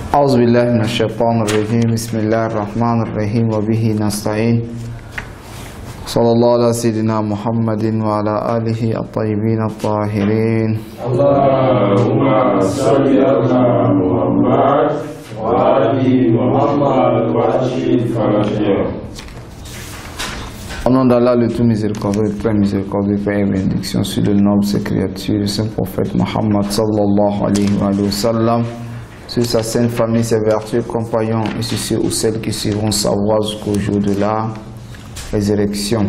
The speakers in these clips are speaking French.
أعوذ بالله من الشيطان الرجيم بسم الله الرحمن الرحيم وبه نستعين صلى الله على سيدنا محمد وعلى آله الطيبين الطاهرين اللهم صل على محمد وآل محمد وأجل فرجهم. Au nom d'Allah, le tout miséricordieux, le très miséricordieux, Père et bénédiction sur le noble ses créatures, le saint prophète Mohammed sallallahu alayhi wa sallam, sur sa sainte famille, ses vertus, compagnons, et sur ceux ou celles qui suivront sa voie jusqu'au jour de la résurrection.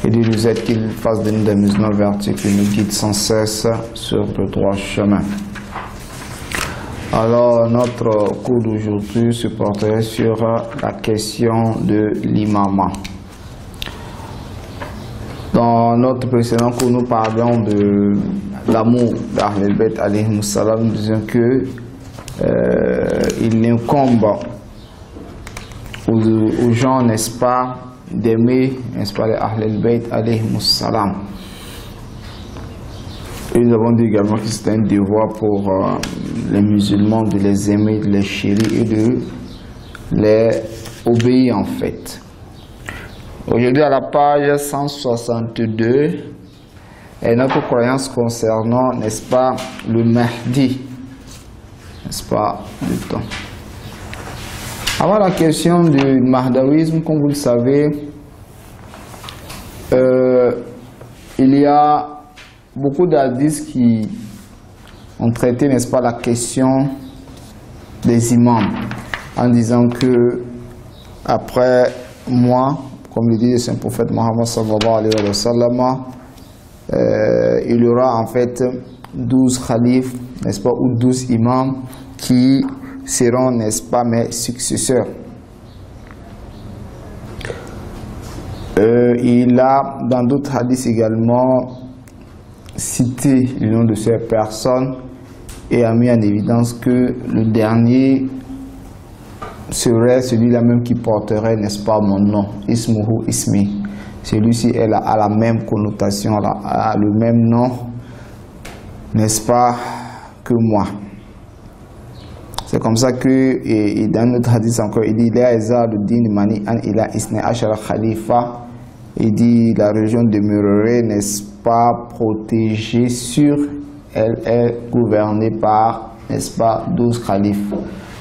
Et Dieu nous aide qu'il fasse de nous des musulmans vertus, qu'il nous guide sans cesse sur le droit chemin. Alors, notre cours d'aujourd'hui se porterait sur la question de l'imama. Dans notre précédent cours, nous parlions de l'amour d'Ahlul Bayt alayhi salam. Nous disions que il incombe aux gens, n'est-ce pas, d'aimer, n'est-ce pas, les Ahlul Bayt alayhi salam. Et nous avons dit également que c'était un devoir pour les musulmans de les aimer, de les chérir et de les obéir en fait. Aujourd'hui, à la page 162, est notre croyance concernant, n'est-ce pas, le Mahdi, n'est-ce pas, du temps. Avant la question du mahdawisme, comme vous le savez, il y a beaucoup d'hadiths qui ont traité, n'est-ce pas, la question des imams, en disant que après moi, comme le dit le saint prophète Mohammed sallallahu alayhi wa sallam, il y aura en fait 12 khalifes, n'est-ce pas, ou 12 imams qui seront, n'est-ce pas, mes successeurs. Il a dans d'autres hadiths également cité le nom de ces personnes et a mis en évidence que le dernier serait celui-là même qui porterait, n'est-ce pas, mon nom, Ismuhu Ismi. Celui-ci a la même connotation, a le même nom, n'est-ce pas, que moi. C'est comme ça que, et dans notre hadith encore, il dit la din mani an ila isne ashara khalifa. Il dit la région demeurerait, n'est-ce pas, protégée sur, elle est gouvernée par, n'est-ce pas, 12 khalifes.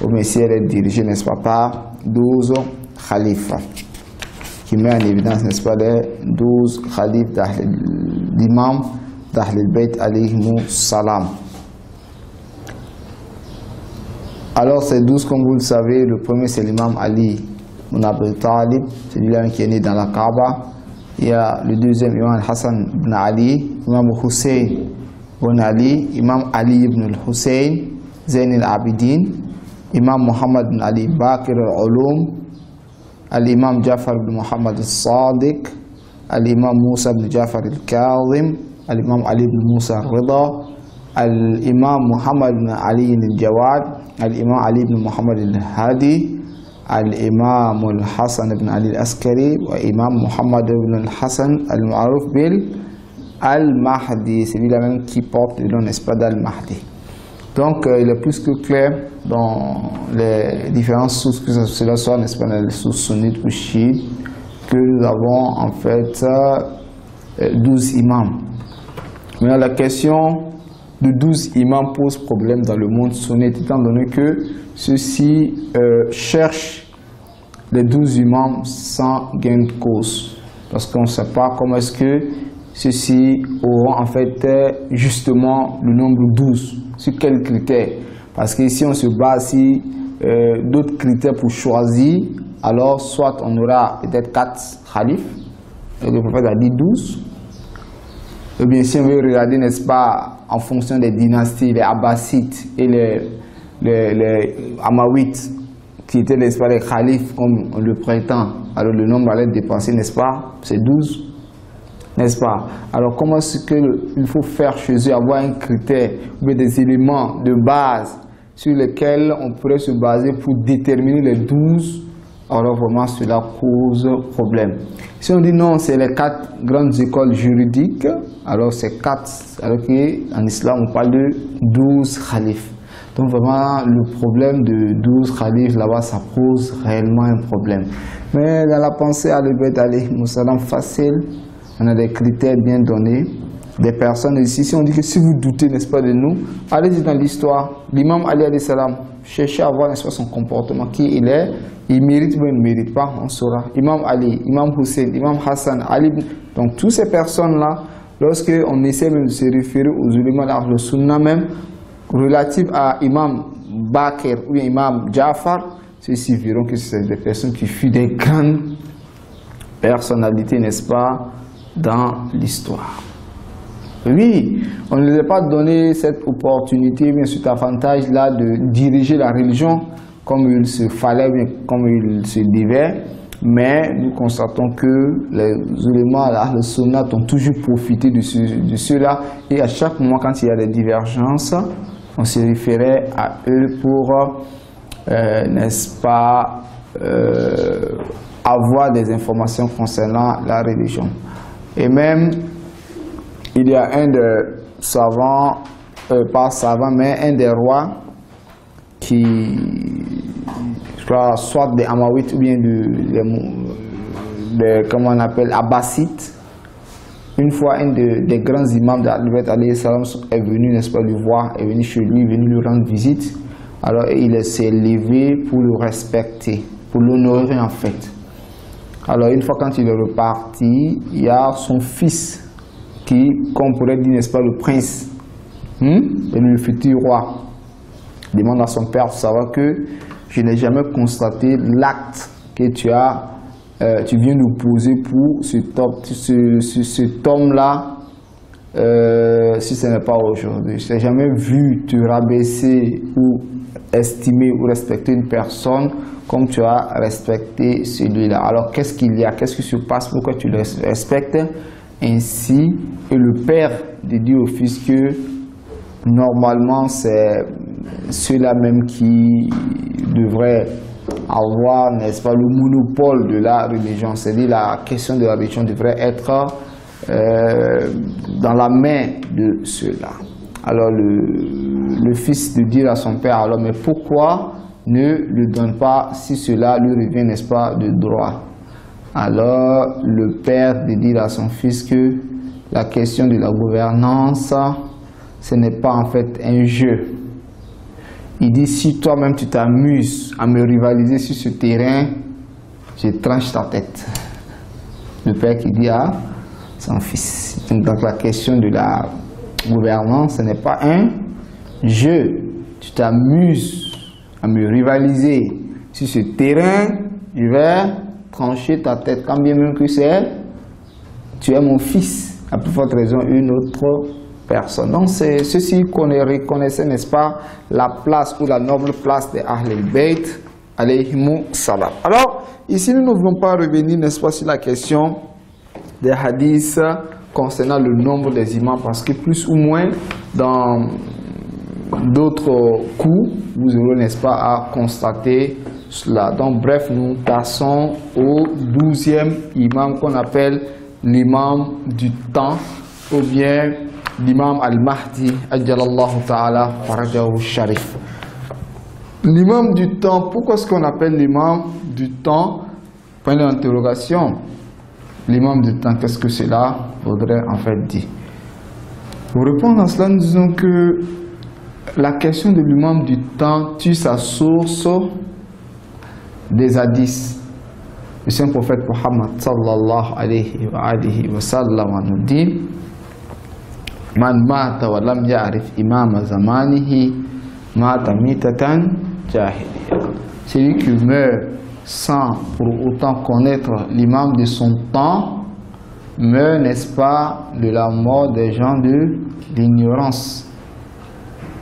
Au Messie, elle est dirigée, n'est-ce pas, par 12 khalifes, qui met en évidence, n'est-ce pas, les 12 khalifes d'imam d'Ahlul Bayt alayhimu salam. Alors, ces 12, comme vous le savez, le premier c'est l'imam Ali ibn Abi Talib, celui-là qui est né dans la Kaaba. Il y a le deuxième, imam Hassan ibn Ali, imam Hussein ibn Ali, imam Ali ibn al-Hussein, Zayn al-Abidin, imam Muhammad ibn Ali Bakir al-Ulum, al-imam Jafar ibn Muhammad al-Sadiq, al-imam Musa ibn Jafar al-Kazim, al-imam Ali ibn Musa al-Rida, al-imam Muhammad ibn Ali al-Jawad, al-imam Ali ibn Muhammad al-Hadi, al-imam al-Hassan ibn Ali al-Askari, et imam Muhammad ibn al-Hassan al-Ma'ruf bil al-Mahdi, c'est lui-là même qui porte le nom, n'est-ce pas, d'al-Mahdi. Donc, il est plus que clair dans les différentes sources, que cela soit, n'est-ce pas, les sources sunnites ou chiites, que nous avons en fait 12 imams. Mais la question de 12 imams pose problème dans le monde sunnite, étant donné que ceux-ci cherchent les 12 imams sans gain de cause. Parce qu'on ne sait pas comment est-ce que ceux-ci auront en fait justement le nombre 12. Sur quels critères? Parce que si on se base sur d'autres critères pour choisir, alors soit on aura peut-être 4 khalifes, et le prophète a dit 12, ou bien si on veut regarder, n'est-ce pas, en fonction des dynasties, les Abbassides et les Amawites, qui étaient, n'est-ce pas, les khalifes comme on le prétend, alors le nombre allait dépasser, n'est-ce pas, c'est 12. N'est-ce pas? Alors comment est-ce qu'il faut faire chez eux, avoir un critère ou des éléments de base sur lesquels on pourrait se baser pour déterminer les 12? Alors vraiment cela cause problème. Si on dit non, c'est les 4 grandes écoles juridiques, alors c'est 4, alors qu'en islam on parle de 12 khalifes. Donc vraiment, le problème de 12 khalifes là-bas, ça pose réellement un problème. Mais dans la pensée à Ahl-Bayt alayhi salam facile, on a des critères bien donnés. Des personnes ici, si on dit que si vous doutez, n'est-ce pas, de nous, allez-y dans l'histoire. L'imam Ali alayhi salam, cherchez à voir, n'est-ce pas, son comportement, qui il est, il mérite ou il ne mérite pas, on saura. Imam Ali, Imam Hussein, Imam Hassan, Ali, donc toutes ces personnes-là, lorsque on essaie même de se référer aux ulémas d'Ahl Sunnah même, relatifs à Imam Bakr ou Imam Ja'far, ceux-ci verront que c'est des personnes qui furent des grandes personnalités, n'est-ce pas, dans l'histoire. Oui, on ne leur a pas donné cette opportunité, bien cet avantage-là de diriger la religion comme il se fallait, comme il se devait, mais nous constatons que les ulémas d'Ahl Sunnah ont toujours profité de cela, et à chaque moment quand il y a des divergences, on se référait à eux pour, n'est-ce pas, avoir des informations concernant la religion. Et même, il y a un des savants, pas savant, mais un des rois qui, je crois, soit des Amawites ou bien comment on appelle, Abbasites. Une fois, un des grands imams d'Ahl-Bayt alayhi salam est venu, n'est-ce pas, le voir, est venu chez lui, est venu lui rendre visite. Alors il s'est levé pour le respecter, pour l'honorer en fait. Alors une fois quand il est reparti, il y a son fils qui, comme pourrait dire, n'est-ce pas, le prince, le futur roi, demande à son père pour savoir que je n'ai jamais constaté l'acte que tu viens nous poser pour cet homme-là, si ce n'est pas aujourd'hui. Je n'ai jamais vu te rabaisser ou estimer ou respecter une personne comme tu as respecté celui-là. Alors qu'est-ce qu'il y a? Qu'est-ce qui se passe? Pourquoi tu le respectes ainsi? Et le père dit au fils que normalement c'est ceux-là même qui devraient avoir, n'est-ce pas, le monopole de la religion. C'est-à-dire la question de la religion devrait être dans la main de ceux-là. Alors le fils de dire à son père, alors mais pourquoi ne le donne pas si cela lui revient, n'est-ce pas, de droit? Alors le père de dire à son fils que la question de la gouvernance, ce n'est pas en fait un jeu. Il dit, si toi-même tu t'amuses à me rivaliser sur ce terrain, je tranche ta tête. Le père qui dit à son fils. Donc la question de la gouvernance, ce n'est pas un jeu. Tu t'amuses à me rivaliser sur ce terrain, je vais trancher ta tête, quand bien même que c'est, tu es mon fils, à plus forte raison une autre personne. Donc c'est ceci qu'on reconnaissait, n'est-ce pas, la place ou la noble place de Ahl-Bayt alayhimu salam. Alors ici nous ne voulons pas revenir, n'est-ce pas, sur la question des hadiths concernant le nombre des imams, parce que plus ou moins dans d'autres coups vous aurez, n'est-ce pas, à constater cela. Donc bref, nous passons au 12e imam qu'on appelle l'imam du temps, ou bien l'imam al-Mahdi ajjalallahu ta'ala farajahu sharif. L'imam du temps, pourquoi est-ce qu'on appelle l'imam du temps? Point d'interrogation. L'imam du temps, qu'est-ce que cela voudrait en fait dire? Pour répondre à cela, nous disons que la question de l'imam du temps tire sa source des hadiths. Le saint prophète Muhammad sallallahu alayhi wa sallam nous dit: Man mata wa lam ya'rif imama zamanihi mata mitatan jahiliya. Celui qui meurt sans pour autant connaître l'imam de son temps meurt, n'est-ce pas, de la mort des gens de l'ignorance.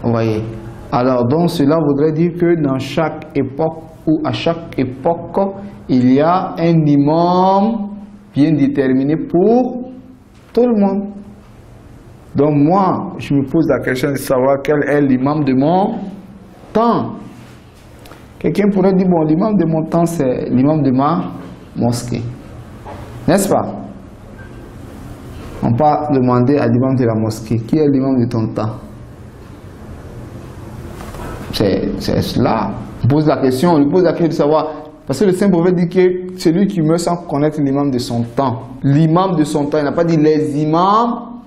Vous voyez? Alors donc cela voudrait dire que dans chaque époque ou à chaque époque il y a un imam bien déterminé pour tout le monde. Donc moi, je me pose la question de savoir quel est l'imam de mon temps. Quelqu'un pourrait dire, bon, l'imam de mon temps, c'est l'imam de ma mosquée. N'est-ce pas? On peut demander à l'imam de la mosquée, qui est l'imam de ton temps? C'est cela. On pose la question de savoir. Parce que le Saint-Prophète dit que celui qui meurt sans connaître l'imam de son temps. L'imam de son temps, il n'a pas dit les imams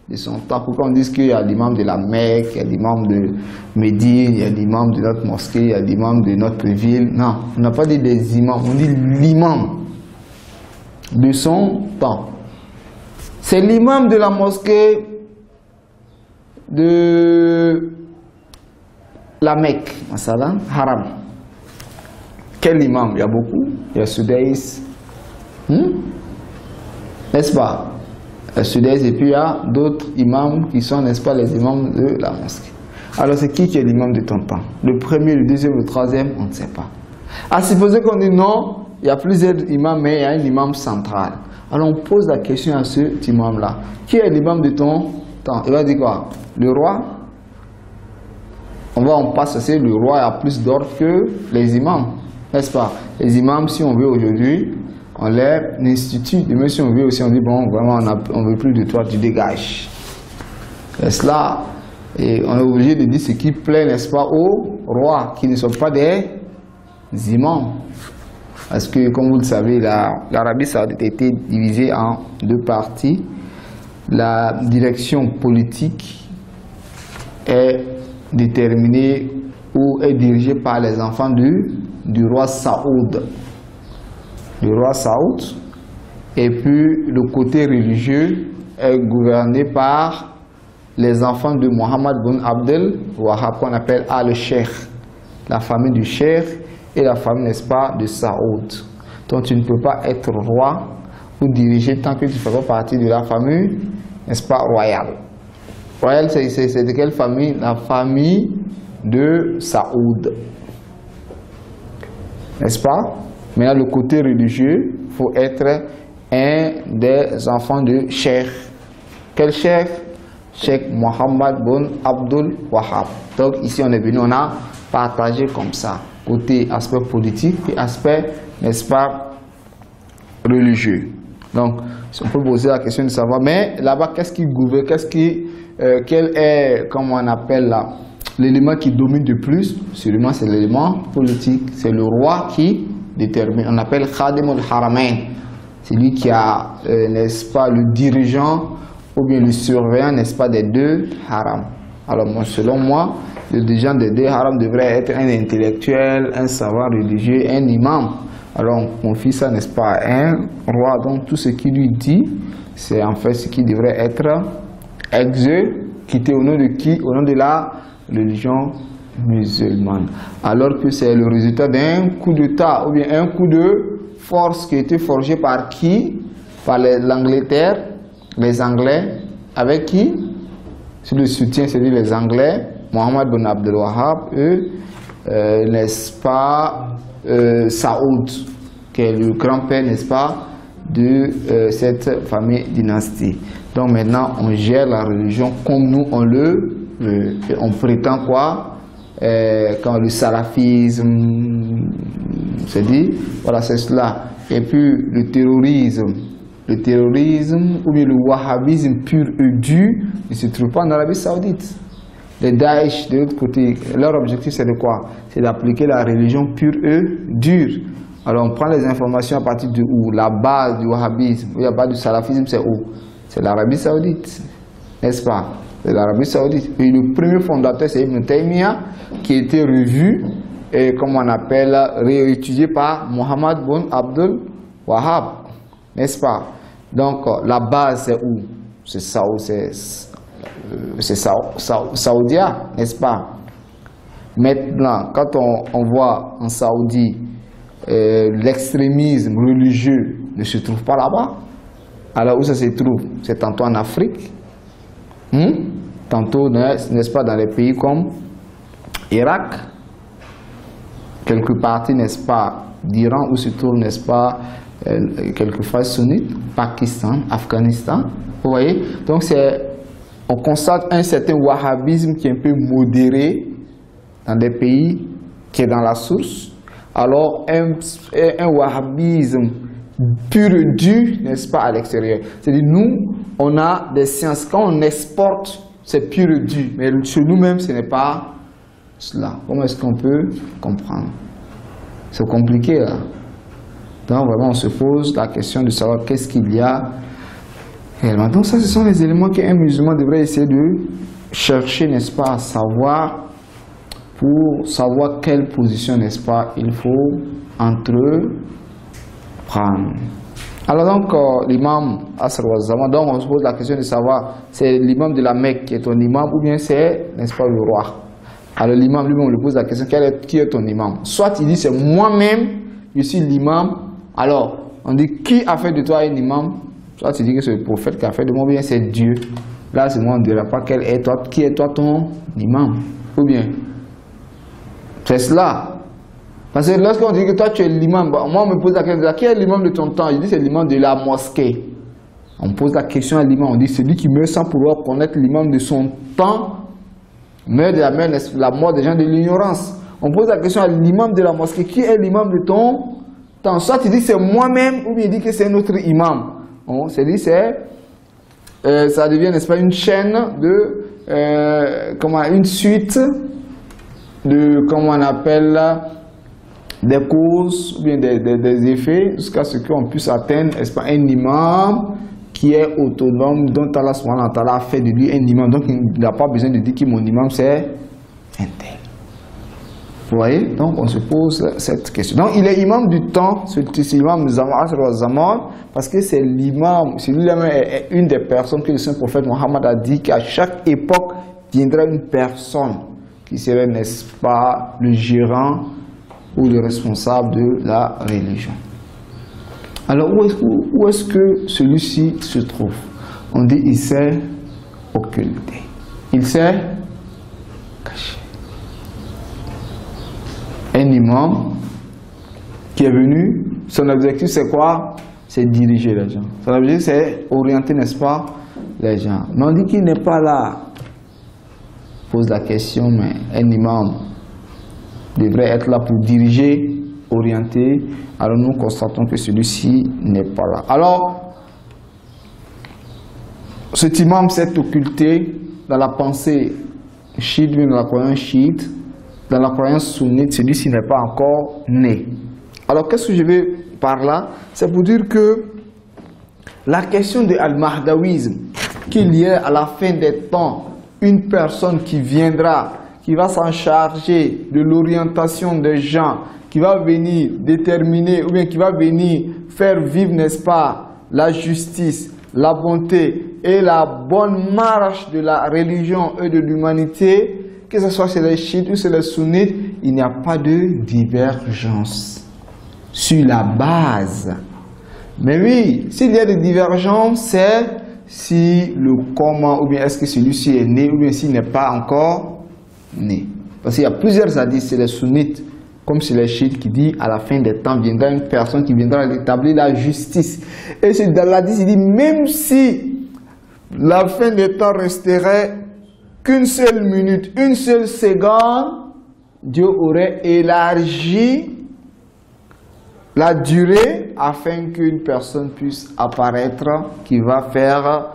de son temps. Pourquoi on dit qu'il y a l'imam de la Mecque, il y a l'imam de Médine, il y a l'imam de notre mosquée, il y a l'imam de notre ville. Non, on n'a pas dit des imams, on dit l'imam de son temps. C'est l'imam de la mosquée de la Mecque, masala, haram. Quel imam? Il y a beaucoup. Il y a Sudais. N'est-ce pas? Sudais, et puis il y a d'autres imams qui sont, n'est-ce pas, les imams de la mosquée. Alors c'est qui est l'imam de ton temps? Le premier, le deuxième, le troisième, on ne sait pas. À supposer qu'on dit non, il y a plusieurs imams, mais il y a un imam central. Alors on pose la question à cet imam-là. Qui est l'imam de ton temps? Il va dire quoi? Le roi? On passe aussi, le roi a plus d'ordre que les imams, n'est-ce pas? Les imams, si on veut aujourd'hui, on les institue. Demain, si on veut aussi, on dit bon, vraiment, on ne veut plus de toi, tu dégages. Est-ce là? Et on est obligé de dire ce qui plaît, n'est-ce pas, aux rois, qui ne sont pas des imams. Parce que, comme vous le savez, l'Arabie Saoudite a été divisée en deux parties. La direction politique est déterminée ou est dirigée par les enfants du roi Saoud. Le roi Saoud. Et puis, le côté religieux est gouverné par les enfants de Mohammed bin Abdel Wahab, qu'on appelle Al-Sheikh, la famille du Sheikh et la famille, n'est-ce pas, de Saoud. Donc tu ne peux pas être roi ou diriger tant que tu ne fais pas partie de la famille, n'est-ce pas, royale. Royale, c'est de quelle famille? La famille de Saoud. N'est-ce pas? Maintenant, le côté religieux, il faut être un des enfants de Cheikh. Quel Cheikh? Cheikh Mohammed bin Abdul Wahab. Donc ici, on est venu, on a partagé comme ça. Côté aspect politique et aspect, n'est-ce pas, religieux. Donc, on peut poser la question de savoir, mais là-bas, qu'est-ce qui gouverne, quel est, comment on appelle là, l'élément qui domine de plus? Sûrement, c'est l'élément politique. C'est le roi qui détermine. On appelle Khadim al-Haramain. C'est lui qui a, n'est-ce pas, le dirigeant ou bien le surveillant, n'est-ce pas, des deux harams. Alors, moi, selon moi, le dirigeant des deux harams devrait être un intellectuel, un savant religieux, un imam. Alors, on confie ça, n'est-ce pas, à un roi. Donc, tout ce qu'il lui dit, c'est en fait ce qui devrait être exécuté au nom de qui? Au nom de la religion musulmane. Alors que c'est le résultat d'un coup d'État ou bien un coup de force qui a été forgé par qui? Par l'Angleterre, les Anglais. Avec qui? Sur le soutien, c'est-à-dire les Anglais, Mohammed bin Abdel Wahab, eux, n'est-ce pas, Saoud, qui est le grand-père, n'est-ce pas, de cette famille dynastie. Donc maintenant, on gère la religion comme nous, on prétend quoi? Quand le salafisme, c'est dit, voilà, c'est cela. Et puis le terrorisme ou bien le wahhabisme pur et dur ne se trouve pas en Arabie Saoudite. Les Daesh, de l'autre côté, leur objectif c'est de quoi? C'est d'appliquer la religion pure et dure. Alors on prend les informations à partir de où? La base du wahhabisme, où il y a pas du salafisme, c'est où? C'est l'Arabie Saoudite, n'est-ce pas? C'est l'Arabie Saoudite. Et le premier fondateur, c'est Ibn Taymiyyah, qui a été revu et, comme on appelle, réétudié par Mohammed bin Abdul Wahab, n'est-ce pas? Donc la base c'est où? C'est Saoudia, n'est-ce pas? Maintenant, quand on voit en Saoudie l'extrémisme religieux ne se trouve pas là-bas, alors où ça se trouve? C'est tantôt en Afrique, tantôt, n'est-ce pas, dans les pays comme Irak, quelques parties, n'est-ce pas, d'Iran, où se trouve, n'est-ce pas, quelques phases sunnites, Pakistan, Afghanistan, vous voyez? Donc on constate un certain wahhabisme qui est un peu modéré dans des pays qui est dans la source, alors un wahhabisme pur et dur, n'est-ce pas, à l'extérieur. C'est-à-dire, nous, on a des sciences, quand on exporte, c'est pur et dur, mais chez nous-mêmes, ce n'est pas cela? Comment est-ce qu'on peut comprendre? C'est compliqué là. Donc vraiment on se pose la question de savoir qu'est-ce qu'il y a réellement. Donc ça, ce sont les éléments qu'un musulman devrait essayer de chercher, n'est-ce pas, à savoir, pour savoir quelle position, n'est-ce pas, il faut entreprendre. Alors donc l'imam Asr wa Zaman, donc on se pose la question de savoir, c'est l'imam de la Mecque qui est ton imam ou bien c'est, n'est-ce pas, le roi? Alors l'imam lui-même on lui pose la question, qui est ton imam? Soit il dit c'est moi-même, je suis l'imam. Alors on dit qui a fait de toi un imam? Soit il dit que c'est le prophète qui a fait de moi, ou bien c'est Dieu. Là c'est moi on ne dira pas qui est toi ton imam, ou bien c'est cela. Parce que lorsqu'on dit que toi tu es l'imam, moi on me pose la question, qui est l'imam de ton temps? Je dis c'est l'imam de la mosquée. On pose la question à l'imam, on dit celui qui meurt sans pouvoir connaître l'imam de son temps meurt de la mort des gens de l'ignorance. On pose la question à l'imam de la mosquée, qui est l'imam de ton temps? Soit il dit c'est moi-même, ou bien il dit que c'est notre imam. On se dit ça devient, n'est-ce pas, une chaîne de une suite de, comment on appelle, des causes ou bien des effets jusqu'à ce qu'on puisse atteindre, n'est-ce pas, un imam qui est autonome, dont Allah subhanahu wa ta'ala a fait de lui un imam. Donc il n'a pas besoin de dire que mon imam c'est un tel. Vous voyez? Donc on se pose cette question. Donc il est imam du temps, c'est l'imam Zaman, parce que c'est l'imam, c'est lui-même est une des personnes que le Saint Prophète Mohammed a dit qu'à chaque époque viendra une personne qui serait, n'est-ce pas, le gérant ou le responsable de la religion. Alors où est-ce que celui-ci se trouve? On dit il s'est occulté, il s'est caché. Un imam qui est venu, son objectif c'est quoi? C'est diriger les gens. Son objectif c'est orienter, n'est-ce pas, les gens. Mais on dit qu'il n'est pas là. Pose la question, mais un imam devrait être là pour diriger, orienter. Alors nous constatons que celui-ci n'est pas là. Alors, cet imam s'est occulté dans la pensée chiite, dans la croyance chiite, dans la croyance sunnite, celui-ci n'est pas encore né. Alors qu'est-ce que je vais par là? C'est pour dire que la question de al-mahdawisme, qu'il y ait à la fin des temps une personne qui viendra, qui va s'en charger de l'orientation des gens, qui va venir déterminer, ou bien qui va venir faire vivre, n'est-ce pas, la justice, la bonté et la bonne marche de la religion et de l'humanité, que ce soit chez les chiites ou chez les sunnites, il n'y a pas de divergence sur la base. Mais oui, s'il y a des divergences, c'est si le comment, ou bien est-ce que celui-ci est né, ou bien s'il n'est pas encore né. Parce qu'il y a plusieurs hadiths, c'est les sunnites, comme c'est les chiites qui dit à la fin des temps viendra une personne qui viendra établir la justice. Et c'est dans l'hadith, il dit même si la fin des temps resterait qu'une seule minute, une seule seconde, Dieu aurait élargi la durée afin qu'une personne puisse apparaître qui va faire,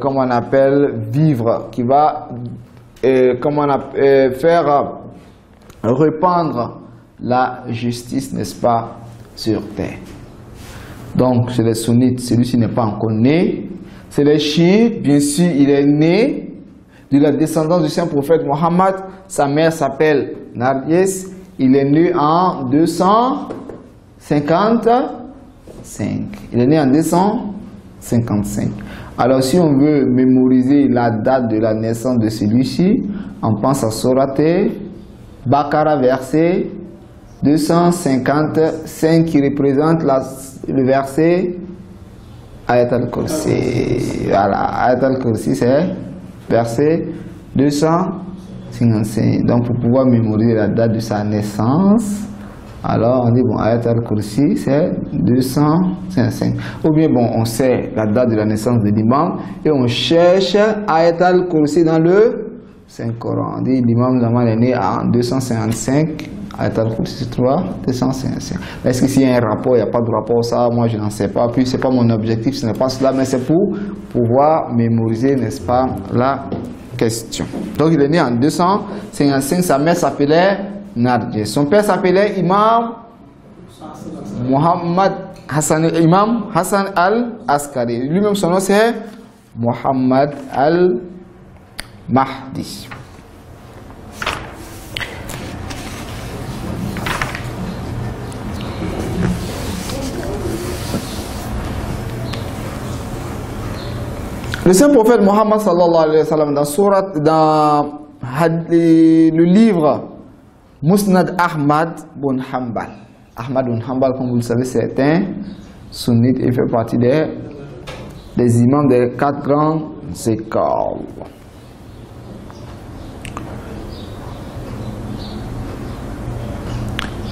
comme on appelle, vivre, qui va faire répandre la justice, n'est-ce pas, sur terre. Donc, chez les sunnites, celui-ci n'est pas encore né. C'est les chiites, bien sûr, il est né de la descendance du saint prophète Mohammed. Sa mère s'appelle Nargis. Il est né en 255. Il est né en 255. Alors, si on veut mémoriser la date de la naissance de celui-ci, on pense à Sourate Baqara, verset 255, qui représente le verset Ayat al-Kursi. Voilà, Ayat al-Kursi, c'est verset 255. Donc, pour pouvoir mémoriser la date de sa naissance, alors on dit, bon, Ayat al-Kursi, c'est 255. Ou bien, bon, on sait la date de la naissance de l'imam et on cherche Ayat al-Kursi dans le Saint-Coran. On dit, l'imam Zaman est né en 255. Ayat al-Kursi se trouve 255. Est-ce qu'il y a un rapport? Il n'y a pas de rapport, ça, moi je n'en sais pas. Puis, ce n'est pas mon objectif, ce n'est pas cela, mais c'est pour pouvoir mémoriser, n'est-ce pas, la question. Donc il est né en 255, sa mère s'appelait Narjis. Son père s'appelait Imam Muhammad Hassan, Imam Hassan al-Askari. Lui-même son nom c'est Muhammad al-Mahdi. Le saint prophète Mohammed sallallahu alayhi wa sallam dans le livre Musnad Ahmad bin Hanbal. Ahmad bin Hanbal, comme vous le savez, c'est un sunnite et fait partie des imams des 4 grandes écoles.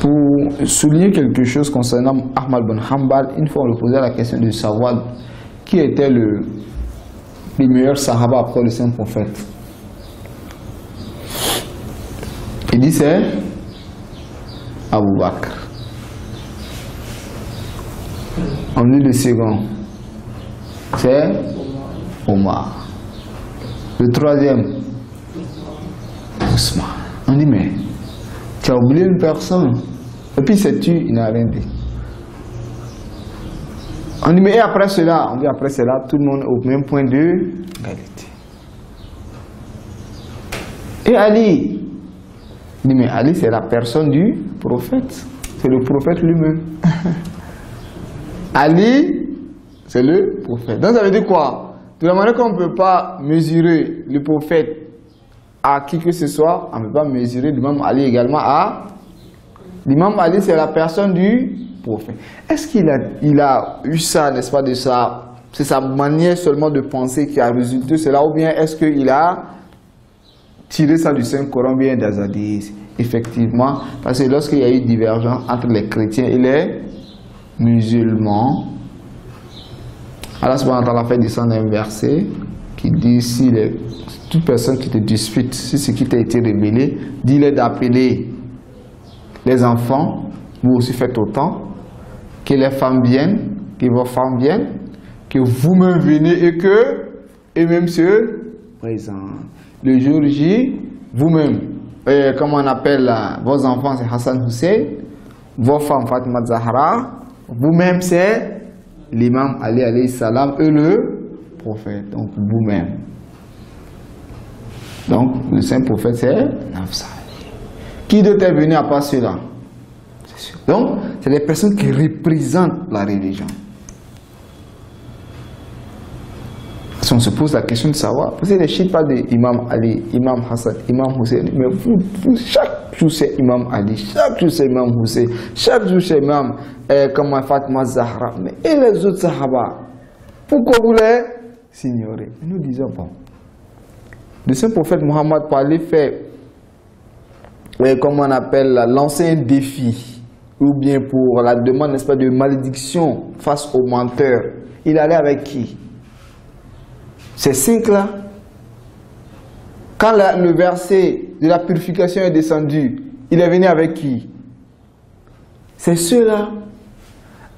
Pour souligner quelque chose concernant Ahmad bin Hanbal, une fois on lui posait la question de savoir qui était le meilleur sahaba après le saint prophète. Il dit c'est Abu Bakr. On dit le second, c'est Omar. Le troisième, Ousmane. On dit mais tu as oublié une personne. Et puis c'est tu, il n'a rien dit. On dit mais et après cela, on dit après cela, tout le monde est au même point de égalité. Et Ali, il dit mais Ali c'est la personne du prophète, c'est le prophète lui-même. Ali, c'est le prophète. Donc ça veut dire quoi? De la manière qu'on ne peut pas mesurer le prophète à qui que ce soit, on ne peut pas mesurer l'imam Ali également à... L'imam Ali, c'est la personne du prophète. Est-ce qu'il a eu ça, n'est-ce pas, de ça? C'est sa manière seulement de penser qui a résulté cela, ou bien est-ce qu'il a tiré ça du Saint-Coran, bien des hadiths? Effectivement, parce que lorsqu'il y a eu divergence entre les chrétiens et les musulmans, Allah subhanahu wa ta'ala fait descendre un verset qui dit si toute personne qui te dispute, si ce qui t'a été révélé, dis-leur d'appeler les enfants, vous aussi faites autant, que les femmes viennent, que vos femmes viennent, que vous-même venez et que eux-mêmes se présentent. Le jour J, vous-même, comme on appelle vos enfants, c'est Hassan Hussein, vos femmes Fatima Zahra, vous-même c'est l'imam Ali alayhi salam et le prophète, donc vous-même. Donc le saint prophète c'est Nafsa. Qui d'autre est venu à part cela? C'est sûr. Donc c'est les personnes qui représentent la religion. Si on se pose la question de savoir, parce que les chiites parlent d'Imam Ali, Imam Hassan, Imam Hussein, mais vous chaque jour c'est Imam Ali, chaque jour c'est Imam Hussein, chaque jour c'est Imam comme Fatima Zahra, mais et les autres Sahaba, pourquoi vous les ignorez? Nous disons bon, le saint prophète Mohammed parlait fait, comme on appelle, lancer un défi, ou bien pour la demande, n'est-ce pas, de malédiction face aux menteurs. Il allait avec qui? Ces 5 là, quand le verset de la purification est descendu, il est venu avec qui? C'est ceux-là.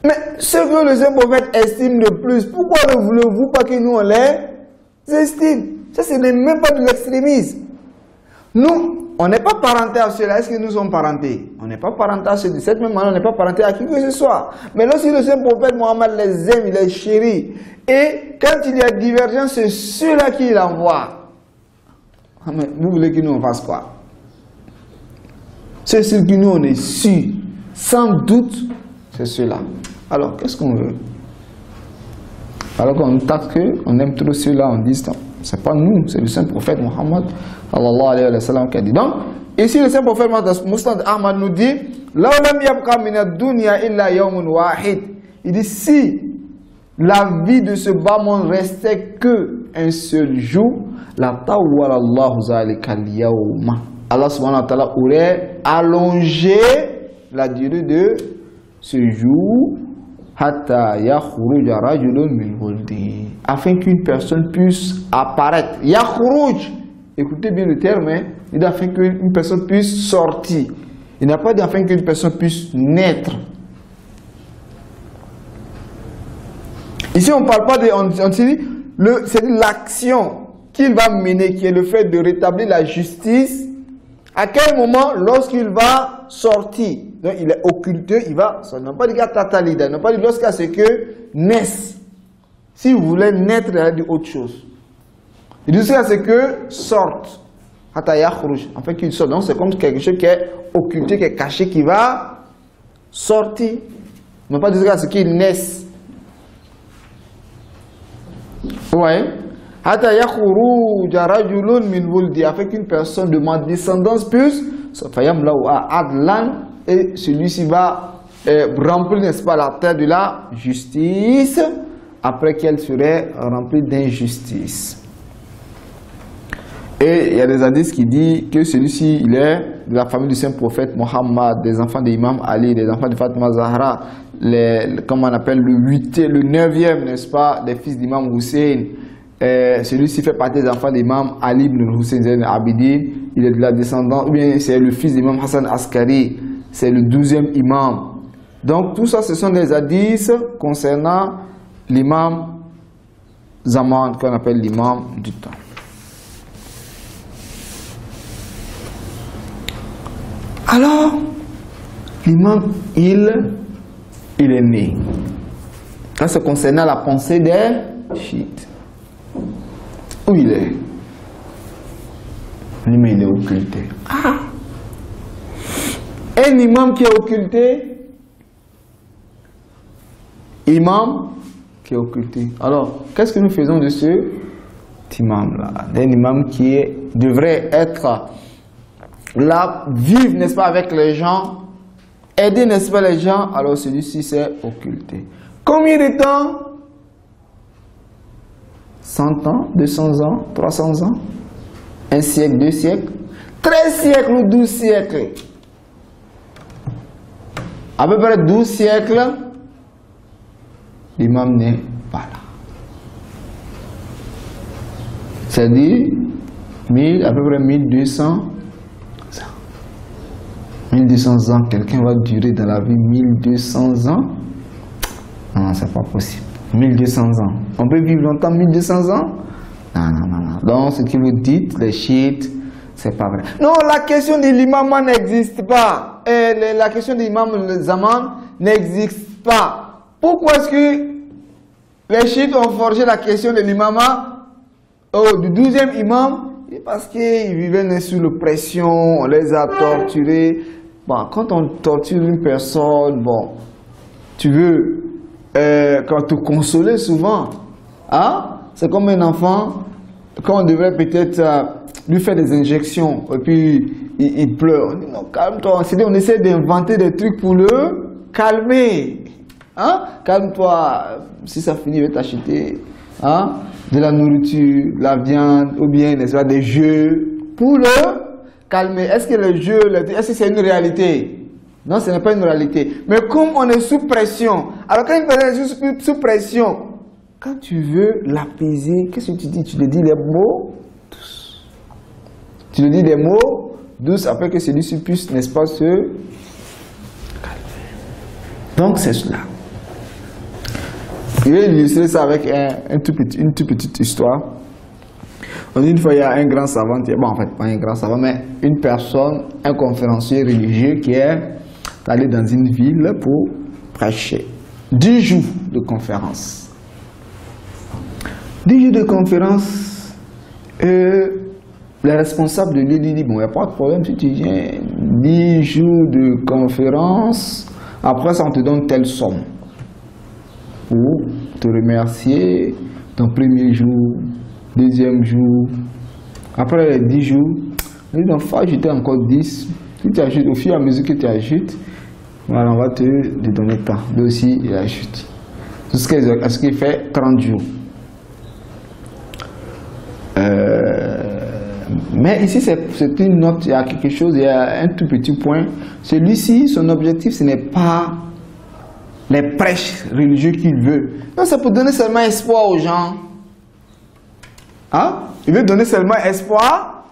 Mais ceux que le saint prophète estime le plus, pourquoi ne voulez-vous pas que nous on les estime? Ça, ce n'est même pas de l'extrémisme. Nous, on n'est pas parentés à ceux-là. Est-ce que nous sommes parentés? On n'est pas parentés à ceux de cette même manière, on n'est pas parentés à qui que ce soit. Mais lorsque le saint prophète Mohammed les aime, il les chérit. Et quand il y a divergence, c'est ceux-là qui l'envoient. Ah, mais vous voulez que nous on fasse quoi? C'est ceux qui nous on est sûr, sans doute, c'est ceux-là. Alors, qu'est-ce qu'on veut? Alors qu'on tape qu'on aime trop ceux-là, on dit non, c'est pas nous, c'est le saint prophète Mohammed sallallahu alayhi wa sallam qui a dit. Donc, ici le saint prophète Musnad Ahmad nous dit la lam yabqa min ad-dunya illa yawmun wahid. Il dit si la vie de ce bas monde restait que un seul jour, la tawwala Allahu zalika al-yawma. Allah subhanahu wa ta'ala aurait allongé la durée de ce jour hatta yakhruja rajulun min wuldihi, afin qu'une personne puisse apparaître. Yakhruj, écoutez bien le terme, hein? Il dit afin qu'une personne puisse sortir. Il n'a pas dit afin qu'une personne puisse naître. Ici, on ne parle pas de... c'est l'action qu'il va mener, qui est le fait de rétablir la justice, à quel moment? Lorsqu'il va sortir. Donc il est occulté, il va, ça n'a pas dit qu'à tatalida, n'a pas dit lorsqu'à ce que naisse. Si vous voulez naître, il a dit autre chose. Il dit jusqu'à ce que sorte. En fait, qu'il sorte. Donc c'est comme quelque chose qui est occulté, qui est caché, qui va sortir. Non pas jusqu'à ce qu'il naisse. Vous voyez? Afin qu'une personne de ma descendance puisse, et celui-ci va remplir, n'est-ce pas, la terre de la justice, après qu'elle serait remplie d'injustice. Et il y a des hadiths qui disent que celui-ci, il est de la famille du saint prophète Mohammed, des enfants d'Imam Ali, des enfants de Fatima Zahra, comme on appelle le 9e, n'est-ce pas, des fils d'Imam Hussein. Celui-ci fait partie des enfants d'Imam Ali ibn Hussein Zayn Abidin. Il est de la descendance, ou bien c'est le fils d'Imam Hassan Askari, c'est le 12e imam. Donc tout ça, ce sont des hadiths concernant l'imam Zaman, qu'on appelle l'imam du temps. Alors, l'imam, il est né. Là, c'est concernant la pensée des chiites. Où il est? L'imam, il est occulté. Ah! Un imam qui est occulté, imam qui est occulté. Alors, qu'est-ce que nous faisons de ce imam-là? Un imam qui devrait être là, vivre, n'est-ce pas, avec les gens, aider, n'est-ce pas, les gens, alors celui-ci s'est occulté. Combien de temps? 100 ans, 200 ans, 300 ans, 1 siècle, 2 siècles, 13 siècles ou 12 siècles. À peu près 12 siècles, l'imam n'est pas là. C'est-à-dire, à peu près 1200 ans. 1200 ans, quelqu'un va durer dans la vie 1200 ans? Non, c'est pas possible. 1200 ans. On peut vivre longtemps 1200 ans? Non. Donc, ce que vous dites, les chiites, c'est pas vrai. Non, la question de l'imam n'existe pas. Et la question de l'imam Zaman n'existe pas. Pourquoi est-ce que les chiites ont forgé la question de l'imama du 12e imam? Parce qu'ils vivaient sous la pression, on les a torturés. Bon, quand on torture une personne, bon, tu veux quand te consoler souvent, hein? C'est comme un enfant, quand on devrait peut-être lui faire des injections, et puis il pleure. On dit non, calme-toi. On essaie d'inventer des trucs pour le calmer. Hein? Calme-toi. Si ça finit, il va t'acheter de la nourriture, de la viande, ou bien des jeux pour le calmer. Est-ce que le jeu, est-ce que c'est une réalité? Non, ce n'est pas une réalité. Mais comme on est sous pression, alors quand une personne est sous pression, quand tu veux l'apaiser, qu'est-ce que tu dis? Tu lui dis les mots douces. Tu lui dis des mots douces afin que celui-ci puisse, n'est-ce pas, se calmer. Donc c'est cela. Je vais illustrer ça avec une toute petite histoire. Une fois, il y a un grand savant, bon, en fait, pas un grand savant, mais une personne, un conférencier religieux qui est allé dans une ville pour prêcher. 10 jours de conférence. 10 jours de conférence, les responsables de l'île disent, bon, il n'y a pas de problème si tu viens, 10 jours de conférence, après ça, on te donne telle somme pour te remercier ton premier jour, deuxième jour, après les 10 jours, il dit, il faut ajouter encore 10. Si tu ajoutes, au fur et à mesure que tu ajoutes, voilà, on va te donner tant. Lui aussi, il ajoute. Jusqu'à ce qu'il fait 30 jours. Mais ici, c'est une note, il y a quelque chose, il y a un tout petit point. Celui-ci, son objectif, ce n'est pas les prêches religieux qu'il veut. Non, c'est pour donner seulement espoir aux gens. Hein? Il veut donner seulement espoir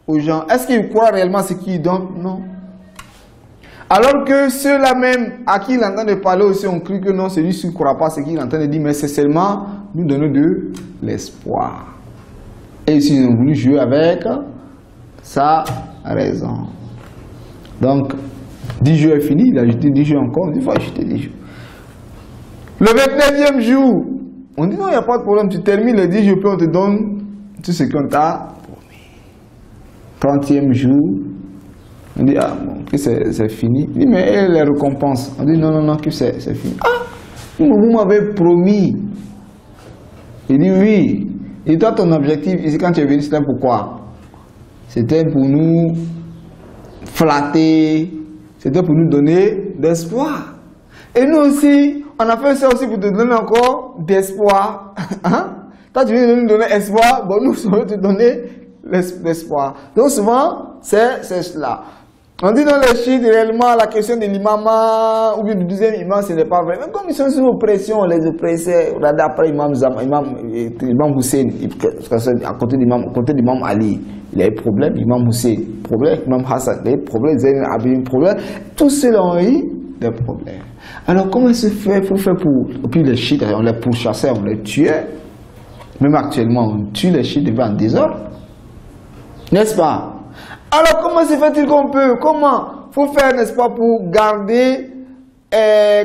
aux gens. Est-ce qu'il croit réellement ce qu'il donne? Non. Alors que ceux-là même à qui il est en train de parler aussi, on crie que non, celui-ci ne croit pas ce qu'il est en train de dire, mais c'est seulement nous donner de l'espoir. Et s'ils ont voulu jouer avec sa raison. Donc, 10 jours est fini, il a ajouté 10 jours encore, il faut ajouter 10 jours. Le 29e jour, on dit non, il n'y a pas de problème, tu termines les 10 jours, puis on te donne tout ce qu'on t'a promis. 30e jour, on dit ah bon, que c'est fini. Il dit mais les récompenses. On dit non, que c'est fini. Ah, vous m'avez promis. Il dit oui. Et toi, ton objectif ici, quand tu es venu, c'était pourquoi? C'était pour nous flatter, c'était pour nous donner d'espoir. Et nous aussi, on a fait ça aussi pour te donner encore d'espoir. Hein? Toi, tu viens de nous donner espoir, bon, nous, on veut te donner l'espoir. Donc, souvent, c'est cela. On dit dans les chiites, réellement, la question de l'imam ou bien du deuxième imam, ce n'est pas vrai. Même comme ils sont sous oppression, on les oppressait. Regardez après imam Hussein, à côté d'imam Ali, il y a eu problème. Imam Hussein, problème. Imam Hassan, il y a eu problème. Zayn al-Abidin, problème. Tous ceux-là ont eu des problèmes. Alors, comment se fait pour faire pour... Et puis les chiites, on les pourchassait, on les tuait. Même actuellement, on tue les chiites devant un désordre. N'est-ce pas? Alors, comment se fait-il qu'on peut? Comment? Faut faire, n'est-ce pas, pour garder,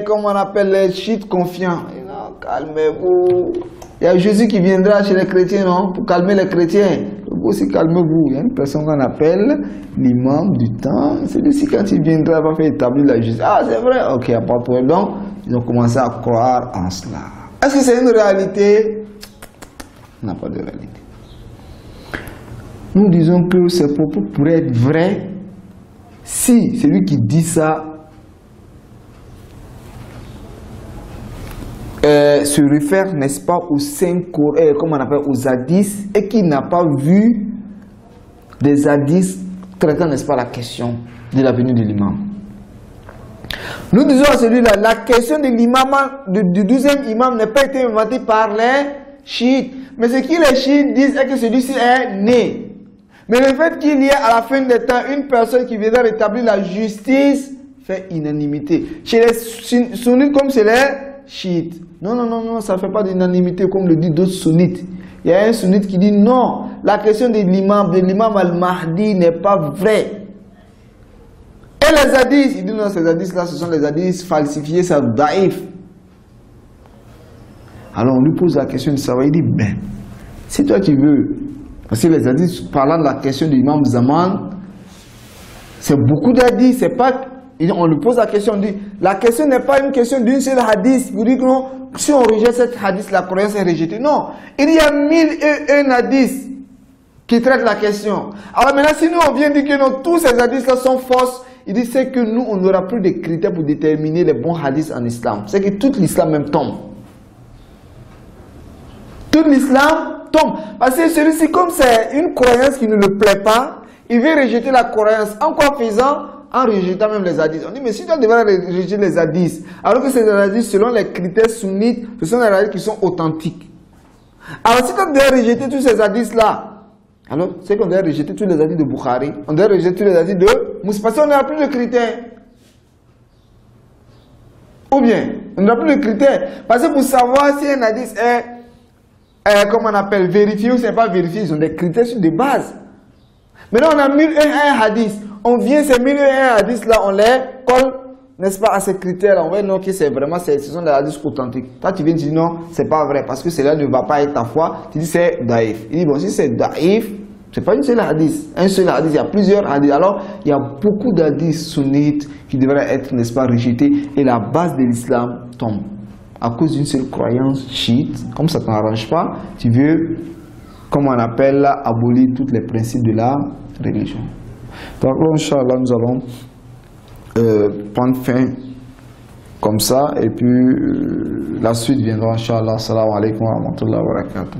comment on appelle les chiites confiants. Et non, calmez-vous. Il y a Jésus qui viendra chez les chrétiens, non? Pour calmer les chrétiens. Vous aussi, calmez-vous. Il y a une personne qu'on appelle l'imam du temps. Celui-ci, quand il viendra, va faire établir la justice. Ah, c'est vrai? Ok, il n'y a pas de problème. Donc, ils ont commencé à croire en cela. Est-ce que c'est une réalité? Non, pas de réalité. Nous disons que ces propos pourraient être vrais si celui qui dit ça se réfère, n'est-ce pas, aux 5 comment on appelle, aux hadiths, et qui n'a pas vu des hadiths traitant, n'est-ce pas, la question de la venue de l'imam. Nous disons à celui-là, la question de l'imam, du 12e imam n'a pas été inventée par les chiites. Mais ce que les chiites disent est que celui-ci est né. Mais le fait qu'il y ait à la fin des temps une personne qui viendra rétablir la justice fait unanimité. Chez les sunnites comme chez les chiites. Non, ça ne fait pas d'unanimité comme le dit d'autres sunnites. Il y a un sunnite qui dit non, la question de l'imam al-Mahdi n'est pas vraie. Et les hadiths, il dit non, ces hadiths-là, ce sont les hadiths falsifiés, c'est daïf. Alors on lui pose la question de savoir, il dit ben, si toi tu veux. Parce que les hadiths parlant de la question de l'imam Zaman, c'est beaucoup d'hadiths, c'est pas... On lui pose la question, on dit, la question n'est pas une question d'une seule hadith. Vous dites que non, si on rejette cette hadith, la croyance est rejetée. Non, il y a 1001 hadiths qui traitent la question. Alors maintenant, si nous on vient dire que non, tous ces hadiths-là sont fausses, il dit c'est que nous, on n'aura plus de critères pour déterminer les bons hadiths en islam. C'est que tout l'islam même tombe. Tout l'islam tombe. Parce que celui-ci, comme c'est une croyance qui ne le plaît pas, il veut rejeter la croyance. En quoi faisant? En rejetant même les hadiths. On dit, mais si tu devrais rejeter les hadiths, alors que ces hadiths, selon les critères sunnites, ce sont des hadiths qui sont authentiques. Alors si tu devrais rejeter tous ces hadiths-là, alors c'est qu'on devrait rejeter tous les hadiths de Bukhari, on devrait rejeter tous les hadiths de Moussa, parce qu'on n'a plus de critères. Ou bien, on n'a plus de critères. Parce que pour savoir si un hadith est, comment on appelle, vérifié ou c'est pas vérifié, ils ont des critères sur des bases. Maintenant, on a 1001 hadiths. On vient, ces 1001 hadiths-là, on les colle, n'est-ce pas, à ces critères-là. On va dire non, que c'est vraiment, ce sont des hadiths authentiques. Toi, tu viens dire non, c'est pas vrai, parce que cela ne va pas être ta foi. Tu dis c'est daïf. Il dit bon, si c'est daïf, c'est pas une seule hadith. Un seul hadith, il y a plusieurs hadiths. Alors, il y a beaucoup d'hadiths sunnites qui devraient être, n'est-ce pas, rejetés. Et la base de l'islam tombe. À cause d'une seule croyance chiite, comme ça ne t'arrange pas, tu veux, comme on appelle, abolir tous les principes de la religion. Donc, Inch'Allah, nous allons prendre fin comme ça, et puis la suite viendra, Inch'Allah. Assalamu alaikum wa rahmatullahi wa barakatuh.